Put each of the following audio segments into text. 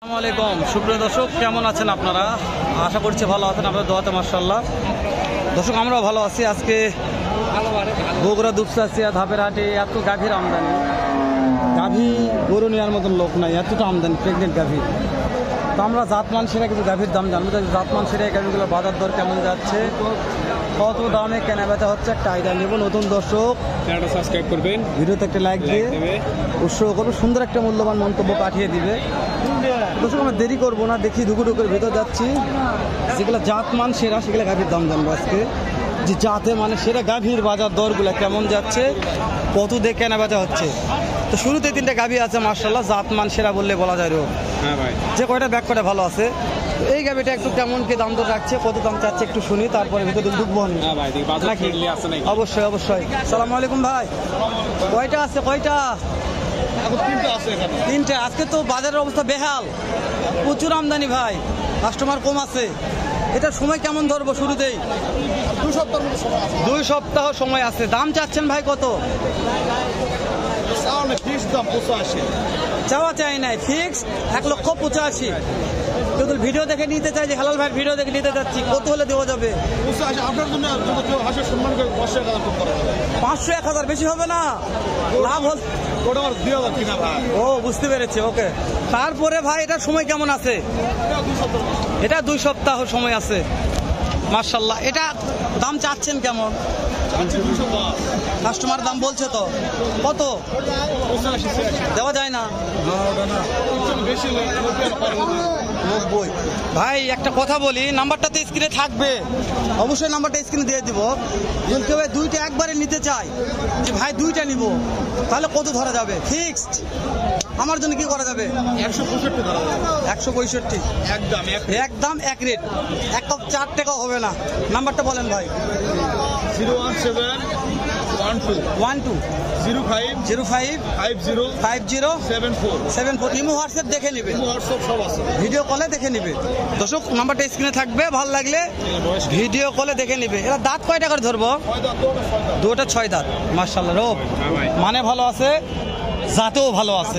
আসসালামু আলাইকুম সুপ্রিয় দর্শক, কেমন আছেন আপনারা? আশা করছি ভালো আছেন, আপনাদের দোয়াতে মাশাআল্লাহ। দর্শক আমরাও ভালো আছি। আজকে বগুড়া দুপচাচিয়া ধাপের হাটে এত গাভীর আমদানি, গাভী গরু নেওয়ার মতন লোক নাই, এতটা আমদানি প্রেগনেন্ট গাভী। তো আমরা জাতমান সেরা কিছু গাভীর দাম জানবো, জাতমান সেরা গাভীগুলোর বাজার দর কেমন যাচ্ছে, কত দামে কেনা বেচা হচ্ছে একটা আইডিয়া নেব। নতুন দর্শক চ্যানেলটা সাবস্ক্রাইব করবেন, ভিডিওতে একটা লাইক দিয়ে উৎসাহ করবো, সুন্দর একটা মূল্যবান মন্তব্য পাঠিয়ে দিবে। দর্শক আমরা দেরি করবো না, দেখি ধুকুর ভেতর যাচ্ছি। যেগুলো জাতমান সেরা সেগুলো গাভীর দাম জানবো আজকে, যে জাতে মানে সেরা গাভীর বাজার দরগুলো কেমন যাচ্ছে, কত দিয়ে কেনা বেচা হচ্ছে। তো শুরুতে তিনটা গাভী আছে মাশাআল্লাহ, জাতমান সেরা বললে বলা যায়। হ্যাঁ ভাই, যে কয়টা ব্যাগ কয়টা ভালো আছে। এই গাভীটা একটু কেমন কি দাম দর রাখছে, কত দাম চাচ্ছে একটু শুনি, তারপরে ভিতরে ঢুকবো নাকি। অবশ্যই অবশ্যই। সালামু আলাইকুম ভাই, কয়টা আছে? কয়টা? তিনটে। আজকে তো বাজারের অবস্থা বেহাল, প্রচুর আমদানি ভাই, কাস্টমার কম আছে। এটার সময় কেমন ধরবো? শুরুতেই 2 সপ্তাহ সময় আছে। দাম চাচ্ছেন ভাই কত? চাওয়া চাই নাই, ফিক্স 1,85,000। যদি ভিডিও দেখে নিতে চাই, যে হালাল ভাই ভিডিও দেখে নিতে চাচ্ছি, কত হলে দেওয়া যাবে? 500-1000 বেশি হবে না? লাভ হল। ও বুঝতে পেরেছি, ওকে। তারপরে ভাই এটার সময় কেমন আছে? এটা 2 সপ্তাহ সময় আছে মাশাআল্লাহ। এটা দাম চাচ্ছেন কেমন? কাস্টমার দাম বলছে তো, কত দেওয়া যায় না? 90। ভাই একটা কথা বলি, নাম্বারটা তো স্ক্রিনে থাকবে, অবশ্যই নাম্বারটা স্ক্রিনে দিয়ে দিব। যদি কেউ দুইটা একবারে নিতে চায়, যে ভাই দুইটা নিব, তাহলে কত ধরা যাবে ফিক্সড? আমার জন্য কি করা যাবে? 165 একদম এক রেট, এক কাপ 4 টাকা হবে না। নাম্বারটা বলেন ভাই। 0171205505074 ইমো হোয়াটসঅ্যাপ দেখে নিবে, ভিডিও কলে দেখে নিবে। দর্শক নাম্বারটা স্ক্রিনে থাকবে, ভালো লাগলে ভিডিও কলে দেখে নিবে। এরা দাঁত কয় টাকার ধরবো? 2টা 6 দাঁত মাশাআল্লাহ। রোগ মানে ভালো আছে, জাতেও ভালো আছে,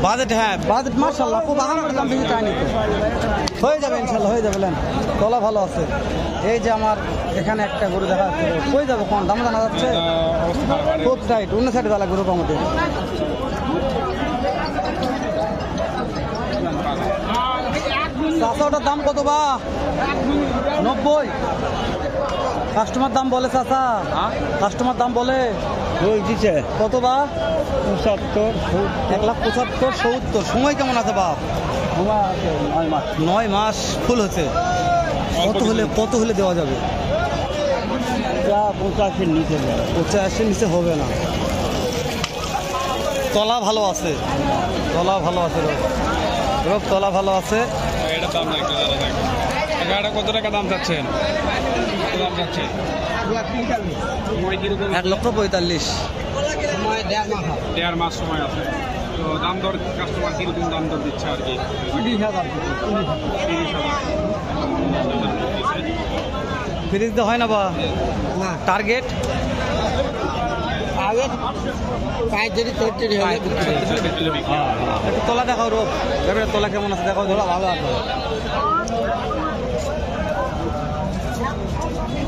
বাজেট। হ্যাঁ বাজেট মাশাআল্লাহ, খুব আহামরি দাম বেশি চাইনি তো, হয়ে যাবে ইনশাআল্লাহ, হয়ে যাবে। তলা ভালো আছে। এই যে আমার এখানে একটা গরু দেখা যাচ্ছে, হয়ে যাবে কোন দাম জানা যাচ্ছে? খুব টাইট, অন্য সাইডে দাঁড়া গরু কমতে। চাষাটার দাম কত বা? 90। কাস্টমার দাম বলে চাষা, কাস্টমার দাম বলে দিচ্ছে কত বা? 75, 1,75,000, 70। সময় কেমন আছে বাপ? 9 মাস ফুল হচ্ছে। কত হলে দেওয়া যাবে? 85 নিচে হবে না। তলা ভালো আছে, তলা ভালো আছে, রোগ তলা ভালো আছে। কত টাকা দাম চাচ্ছেন? 1,45,000। 1.5 মাস সময় আছে। তো দাম দর কাস্টমার কিরকম দাম দর দিচ্ছে আর কি? 30,000। ফ্রিজ তো হয় না বা? টার্গেট একটু তলা দেখাও রোগ, তলা কেমন আছে দেখাও। ধরো ভালো আছে,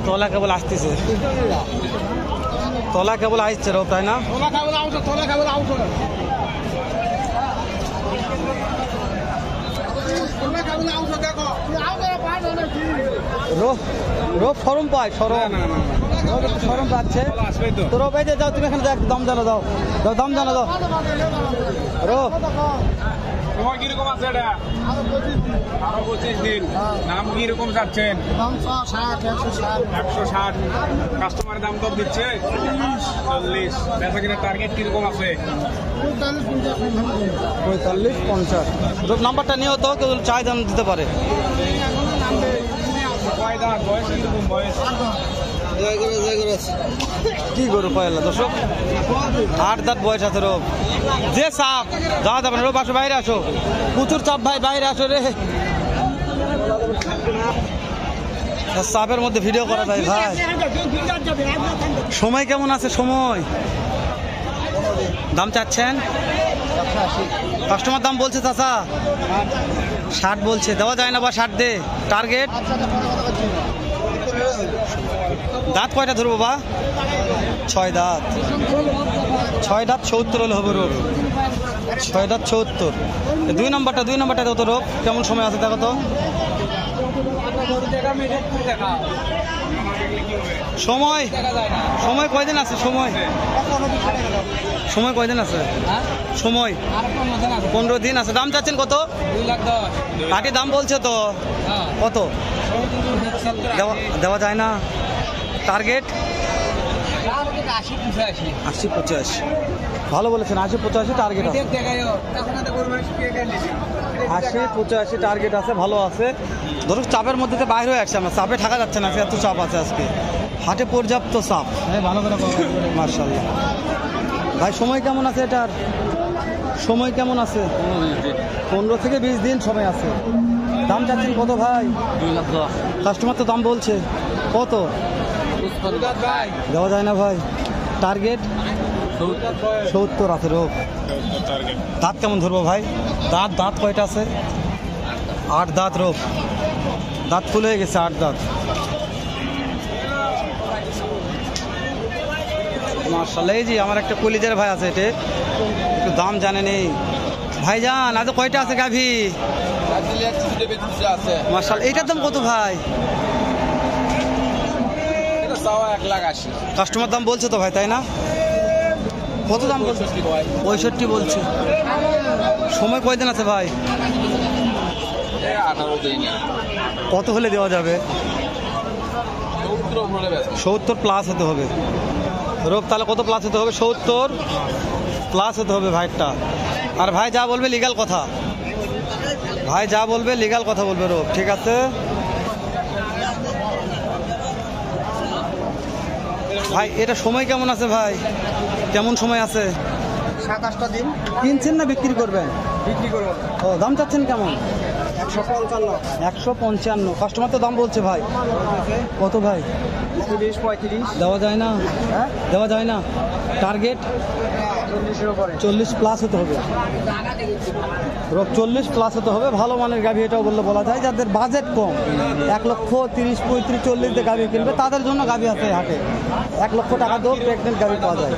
তলা কেবল আসতেছে, তলা কেবল আসছে রোগ, তাই না? রোগ সরম পায়, সরম পাচ্ছে তো। রোগ এই যে যাও, তুমি এখানে দাম জানো, দাও দাম জানো, দাও রোগ। সময় কিরকম আছে? এটা আরো 25 দিন। দাম কিরকম যাচ্ছেন? 160। কাস্টমারের দাম দর দিচ্ছে 40। বেচা কিনা টার্গেট কিরকম আছে? 45-50। নাম্বারটা নিয়েও তো কেউ চাই দাম দিতে পারে। বয়স কিরকম? বয়স কি গরু পয়লা দর্শক, 8 দাঁত বয়স আছে। রোগ যে চাপ যাওয়া যাবে না, রোগ আসো বাইরে আসো, প্রচুর চাপ ভাই, বাইরে আসো রে। চাপের মধ্যে ভিডিও করা যায় ভাই। সময় কেমন আছে? সময় দাম চাচ্ছেন? কাস্টমার দাম বলছে চাচা 60 বলছে, দেওয়া যায় না বা 60 দে। টার্গেট দাঁত কয়টা ধরবো বা? 6 দাঁত। 6 দাঁত 70 হলে হবে রোগ। 6 দাঁত 70। 2 নম্বরটা কত রোগ? কেমন সময় আছে দেখো তো। সময় সময় কয়দিন আছে? সময় কয়দিন আছে? সময় 15 দিন আছে। দাম চাচ্ছেন কত? 2,10,000। কাটি দাম বলছে তো কত? দেওয়া যায় না। টার্গেট 80-85। ভালো বলেছেন, 80-85 টার্গেট আছে। 80-85 টার্গেট আছে, ভালো আছে। ধরুন চাপের মধ্যে তো বাইরে হয়ে আসছে, আমরা চাপে থাকা যাচ্ছে না, এত চাপ আছে আজকে হাটে, পর্যাপ্ত চাপ। ভালো করে মার্শাল্লাহ। ভাই সময় কেমন আছে এটার? সময় কেমন আছে? 15 থেকে 20 দিন সময় আছে। দাম চাচ্ছেন কত ভাই? 2,10,000। কাস্টমার তো দাম বলছে কত? দেওয়া যায় না ভাই। টার্গেট 70 আছে রোগ। দাঁত কেমন ধরবো ভাই? দাঁত কয়টা আছে? 8 দাঁত রোগ। দাঁত ফুল হয়ে গেছে, 8 দাঁত। মাশাআল্লাহ। এই যে আমার একটা কলিজার ভাই আছে, এটা একটু দাম জানে নেই ভাইজান। আজ কয়টা আছে গাভী? মাশাআল্লাহ। এইটার দাম কত ভাই? 1,80,000। কাস্টমার দাম বলছে তো ভাই, তাই না? কত দাম বলছে? 65 বলছে। সময় কয়দিন আছে ভাই? 18 দিন। কত হলে দেওয়া যাবে? 70 প্লাস হতে হবে রোগ। তাহলে কত প্লাস হতে হবে? 70 প্লাস হতে হবে ভাইটা। আর ভাই যা বলবে লিগাল কথা, ভাই যা বলবে লিগাল কথা বলবে রোগ, ঠিক আছে? ভাই এটা সময় কেমন আছে ভাই? কেমন সময় আছে? 7-8টা দিন। কিনছেন না বিক্রি করবেন? বিক্রি করবো। ও, দাম চাচ্ছেন কেমন? 155। 155। কাস্টমার তো দাম বলছে ভাই কত ভাই? 30-35। দেওয়া যায় না? হ্যাঁ, দেওয়া যায় না। টার্গেট 40-এর উপরে। 40 প্লাস হতে হবে রোগ। 40 প্লাস হতে হবে। ভালো মানের গাভী এটাও বললে বলা যায়। যাদের বাজেট কম, 1,30,35,40 দিয়ে গাভী কিনবে, তাদের জন্য গাভী আছে হাটে। 1 লক্ষ টাকা দিয়েও প্রেগনেন্ট গাভী পাওয়া যায়।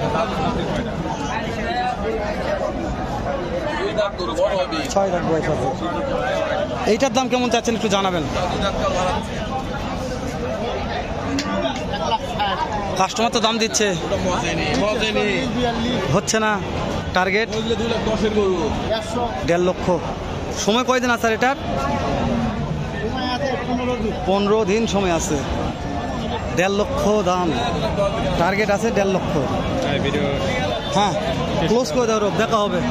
6 দাঁত বয়স আছে। এইটার দাম কেমন চাচ্ছেন একটু জানাবেন। কাস্টমার তো দাম দিচ্ছে, হচ্ছে না। টার্গেট 1.5 লক্ষ। সময় কয়দিন আছে আর এটার? 15 দিন সময় আছে। 1.5 লক্ষ দাম। টার্গেট আছে 1.5 লক্ষ। হ্যাঁ, ক্লোজ করে দাও রোগ, দেখা হবে।